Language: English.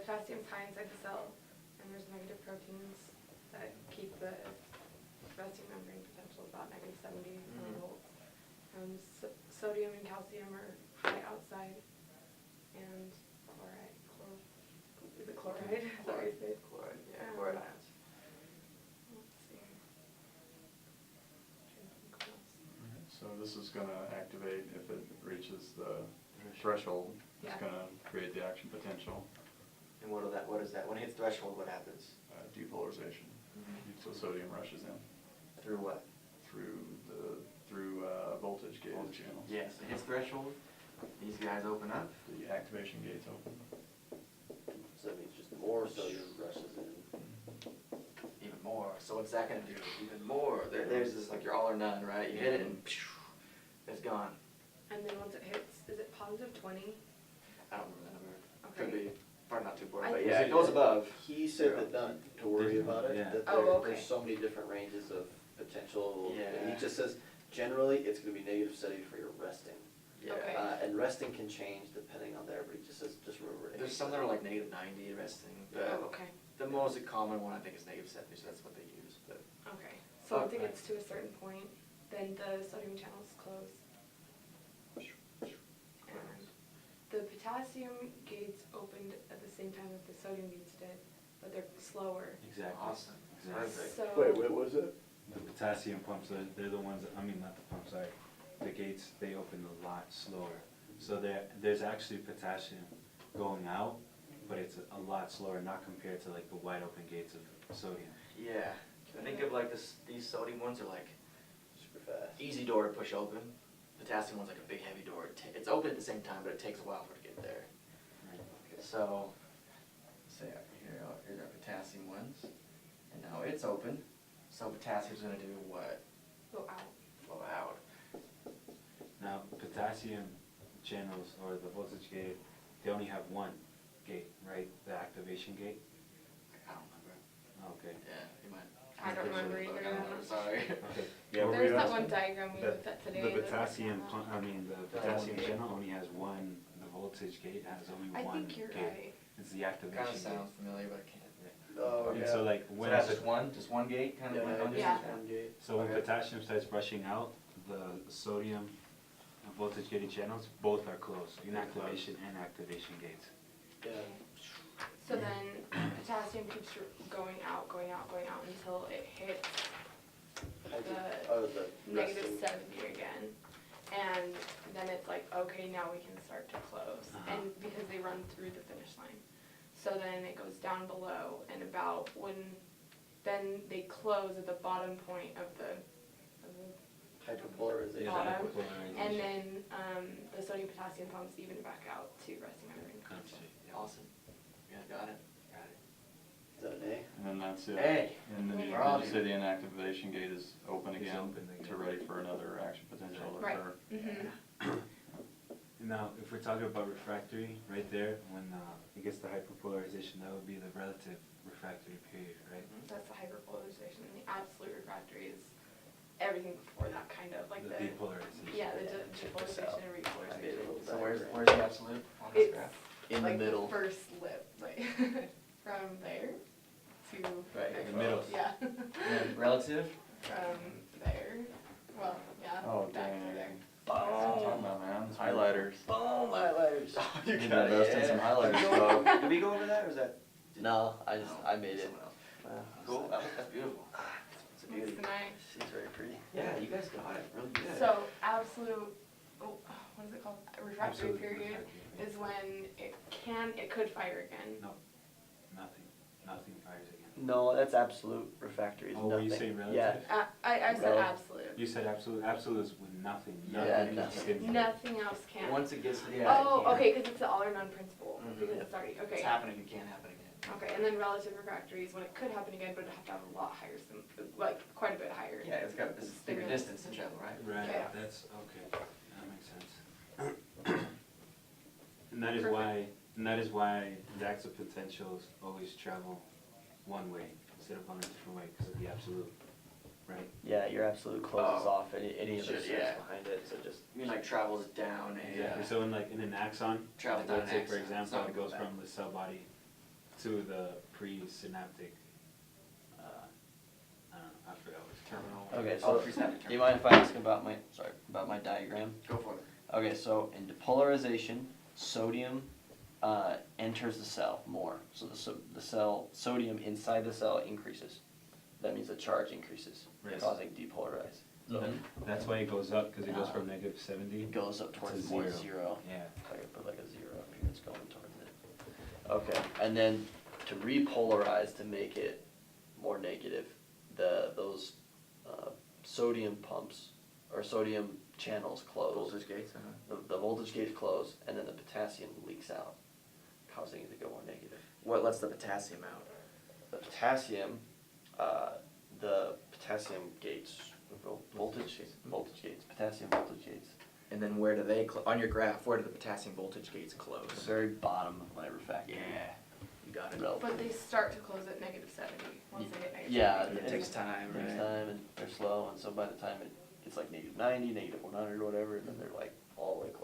potassium's high inside the cell, and there's negative proteins that keep the resting membrane potential about negative 70 millivolts. Sodium and calcium are high outside, and chloride. Is it chloride? Chloride. Chloride. Yeah, chloride ions. Let's see. So this is going to activate if it reaches the threshold. It's going to create the action potential. And what is that? When it hits threshold, what happens? Depolarization. So sodium rushes in. Through what? Through voltage gauge channels. Yes, it hits threshold. These guys open up. The activation gates open. So that means just more sodium rushes in. Even more. So what's that going to do? Even more. There's this like your all or none, right? You hit it and it's gone. And then once it hits, is it positive 20? I don't remember that number. Okay. Could be. Probably not too important, I but think yeah, it goes above. He said that not to worry about it, that there's so many different ranges of potential. Yeah. He just says, generally, it's gonna be negative 70 for your resting. Yeah. Okay. And resting can change depending on there, but he just says, just remember. There's some that are like negative 90 resting, but Okay. the most common one I think is negative 70, so that's what they use. But Okay. So once it gets to a certain point, then the sodium channels close. And the potassium gates opened at the same time that the sodium gates did, but they're slower. Exactly. awesome. Exactly. Perfect. So Wait, what was it? The potassium pumps, they're the ones, I mean, not the pumps, sorry, the gates, they open a lot slower. So there's actually potassium going out, but it's a lot slower, not compared to like the wide open gates of sodium. Yeah. I think of like these sodium ones are like Super fast. easy door to push open. Potassium one's like a big heavy door. It's open at the same time, but it takes a while for it to get there. Right. So, say here's our potassium ones, and now it's open. So potassium's gonna do what? go out. Flow out. Now, potassium channels, or the voltage gate, they only have one gate, right? The activation gate? I don't remember. Okay. Yeah, you might. I don't remember either. I don't remember, sorry. Okay. There's that one diagram we looked at today. The that potassium, was- the potassium channel only has one, the voltage gate has only I one think you're gate. right. It's the activation Kinda gate. sounds familiar, but I can't. Oh, And so like So when, that's just one gate kind of? Yeah. One gate. so when Okay. potassium starts rushing out, the sodium and voltage gated channels, both are closed, inactivation and activation gates. Yeah. So then potassium keeps going out until it hits The negative resting. 70 again. And then it's like, okay, now we can start to close. And because they run through the finish line. So then it goes down below, and about then they close at the bottom point of the Hyperpolarization. bottom. Hyperpolarization. And then the sodium potassium pumps even back out to resting membrane. Gotcha, yeah. Awesome. Yeah, got it. Is that an A? And then that's it. Hey. And then you We're on just say the inactivation gate is open It's again open again. to ready for another action potential to Right. occur. Mm-hmm. Now, if we're talking about refractory, right there, when it gets to hyperpolarization, that would be the relative refractory period, right? That's the hyperpolarization, and the absolute refractory is everything before that, kind of like The the depolarization. yeah, the depolarization and repolarization. So where's the absolute on this It's graph? In like the middle. first lip, like from there to Right, in the middle. Yeah, And then relative? from there. Well, yeah. Oh, back to dang. there. That's what I'm talking about, man. Highlighters. Boom, highlighters. You can invest in some highlighters, dog. Did we go over that, or is that? No, I made it. Someone else. Cool, that's beautiful. It's a beauty. It's nice. She's very pretty. Yeah, you guys got it, really good. So absolute, what is it called? Refractory Absolute period refractory. is when it could fire again. No, nothing fires again. No, that's absolute refractory. Oh, were you saying relative? Yeah. I said Well, absolute. You said absolute is with nothing. Yeah, Nothing nothing. stimulates. Nothing else can. Once it gets, yeah. Oh, it can. okay, because it's the all or none principle. Mhm. Because it's already, It's okay. happening, it can't happen again. Okay, and then relative refractory is when it could happen again, but it'd have to have a lot higher, like quite a bit higher. Yeah, it's got this bigger distance to travel, right? Right, Yeah. that's, okay, that makes sense. And that is Perfect. why the active potentials always travel one way instead of on a different way, because of the absolute, right? Yeah, your absolute closes Oh. off any of the Should, steps yeah. behind it, so just. You mean like travels down Exactly, so in an axon, Travels let's down say an for axon, it's example, not it gonna goes go from the cell body to the presynaptic, I don't know, I forgot what it's called. Okay, Oh, so presynaptic do you mind if I ask about my diagram? Go for it. Okay, so in depolarization, sodium enters the cell more. So the cell sodium inside the cell increases. That means the charge increases, Right. causing depolarize. So That's why it goes up, because it goes from -70. it goes up towards to 0. Yeah. If I could put like a 0 up here, it's going towards it. Okay, and then to repolarize to make it more negative, those sodium pumps or sodium channels close. Voltage gates, The voltage gates close, and then the potassium leaks out, causing it to go more negative. What lets the potassium out? The potassium gates, voltage gates, potassium voltage gates. And then where do they, on your graph, where do the potassium voltage gates close? The very bottom of my refractory. You got it. But they start to close at -70, once they hit negative. Yeah, 70. It takes time, It takes right? time, and they're slow, and so by the time it's like -90, -100, or whatever, and then they're like all the way closed.